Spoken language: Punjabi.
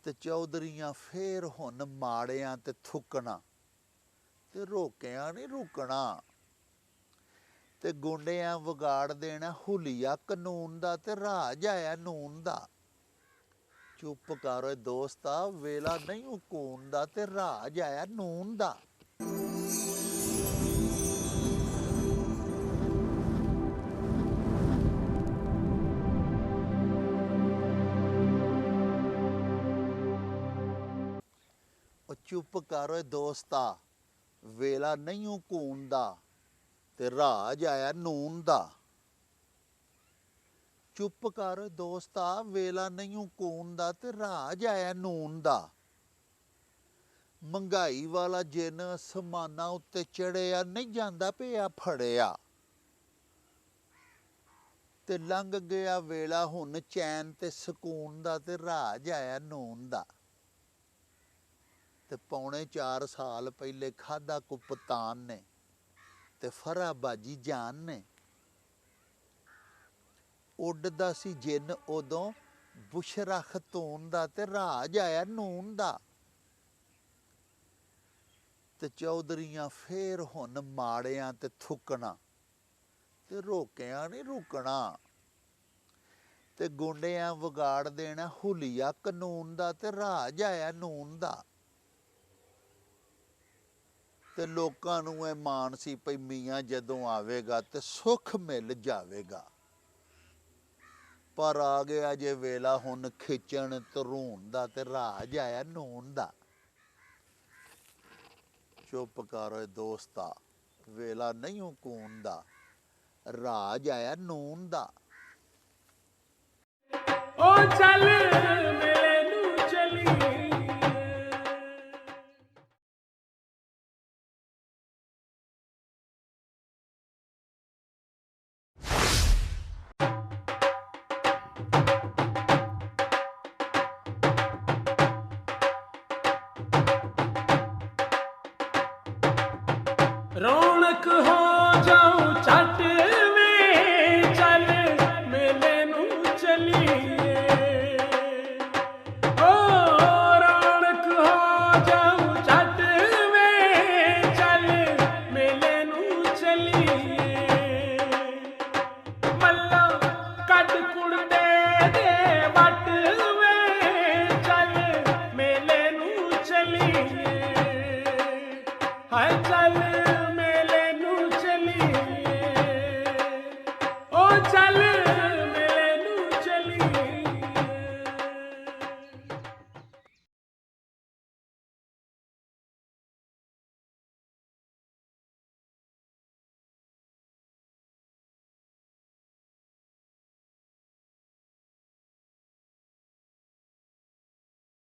ਤੇ ਚੌਧਰੀਆਂ ਫੇਰ ਹੁਣ ਮਾੜਿਆਂ ਤੇ ਥੁੱਕਣਾ ਤੇ ਰੋਕਿਆਂ ਨਹੀਂ ਰੁਕਣਾ। ਤੇ ਗੁੰਡਿਆਂ ਵਿਗਾੜ ਦੇਣਾ ਹੁਲੀਆ ਕਾਨੂੰਨ ਦਾ ਤੇ ਰਾਜ ਆਇਆ ਨੂਨ ਦਾ। ਚੁੱਪ ਕਰ ਓਏ ਦੋਸਤਾ, ਵੇਲਾ ਨਹੀਂ ਹਕੂਨ ਦਾ ਤੇ ਰਾਜ ਆਇਆ ਨੂਨ ਦਾ। ਉਹ ਚੁੱਪ ਕਰ ਓਏ ਦੋਸਤਾ, ਵੇਲਾ ਨਹੀਂ ਹਕੂਨ ਦਾ ਤੇ ਰਾਜ ਆਇਆ ਨੂਨ ਦਾ। ਚੁੱਪ ਕਰ ਦੋਸਤਾ, ਵੇਲਾ ਨਹੀਂ ਹਕੂਨ ਦਾ ਤੇ ਰਾਜ ਆਇਆ ਨੂਨ ਦਾ। ਮਹਿੰਗਾਈ ਵਾਲਾ ਜਿੰਨ ਅਸਮਾਨਾਂ ਉੱਤੇ ਚੜਿਆ ਨਹੀਂ ਜਾਂਦਾ ਪਿਆ ਫੜਿਆ। ਤੇ ਲੰਘ ਗਿਆ ਵੇਲਾ ਹੁਣ ਚੈਨ ਤੇ ਸਕੂਨ ਦਾ ਤੇ ਰਾਜ ਆਇਆ ਨੂਨ ਦਾ। ਤੇ ਪੌਣੇ 4 ਸਾਲ ਪਹਿਲੇ ਖਾਧਾ ਕੁਪਤਾਨ ਨੇ ਤੇ ਫਰਾਬਾਜੀ ਜਾਨ ਨੇ। ਉੱਡਦਾ ਸੀ ਜਿੰਨ ਉਦੋਂ ਬੁਸ਼ਰਾ ਖਤੂਨ ਦਾ ਤੇ ਰਾਜ ਆਇਆ ਨੂਨ ਦਾ। ਤੇ ਚੌਧਰੀਆਂ ਫੇਰ ਹੁਣ ਮਾੜਿਆਂ ਤੇ ਥੁੱਕਣਾ ਤੇ ਰੋਕਿਆਂ ਨਹੀਂ ਰੁਕਣਾ। ਤੇ ਗੁੰਡਿਆਂ ਵਿਗਾੜ ਦੇਣਾ ਹੁਲੀਆ ਕਾਨੂੰਨ ਦਾ ਤੇ ਰਾਜ ਆਇਆ ਨੂਨ ਦਾ। ਤੇ ਲੋਕਾਂ ਨੂੰ ਇਹ ਮਾਣ ਸੀ ਭਈ ਮੀਆਂ ਜਦੋਂ ਆਵੇਗਾ ਤੇ ਸੁੱਖ ਮਿਲ ਜਾਵੇਗਾ। ਪਰ ਆ ਗਿਆ ਜੇ ਵੇਲਾ ਹੁਣ ਖਿੱਚਣ ਧਰੂਣ ਦਾ ਤੇ ਰਾਜ ਆਇਆ ਨੂਨ ਦਾ। ਚੁੱਪ ਕਰ ਓਏ ਦੋਸਤਾ, ਵੇਲਾ ਨਹੀਂ ਹਕੂਨ ਦਾ, ਰਾਜ ਆਇਆ ਨੂਨ ਦਾ। ਓ ਚੱਲ ਮੇਰੇ ਨੂੰ ਚਲੀਏ। ਰੌਣਕ ਹੋ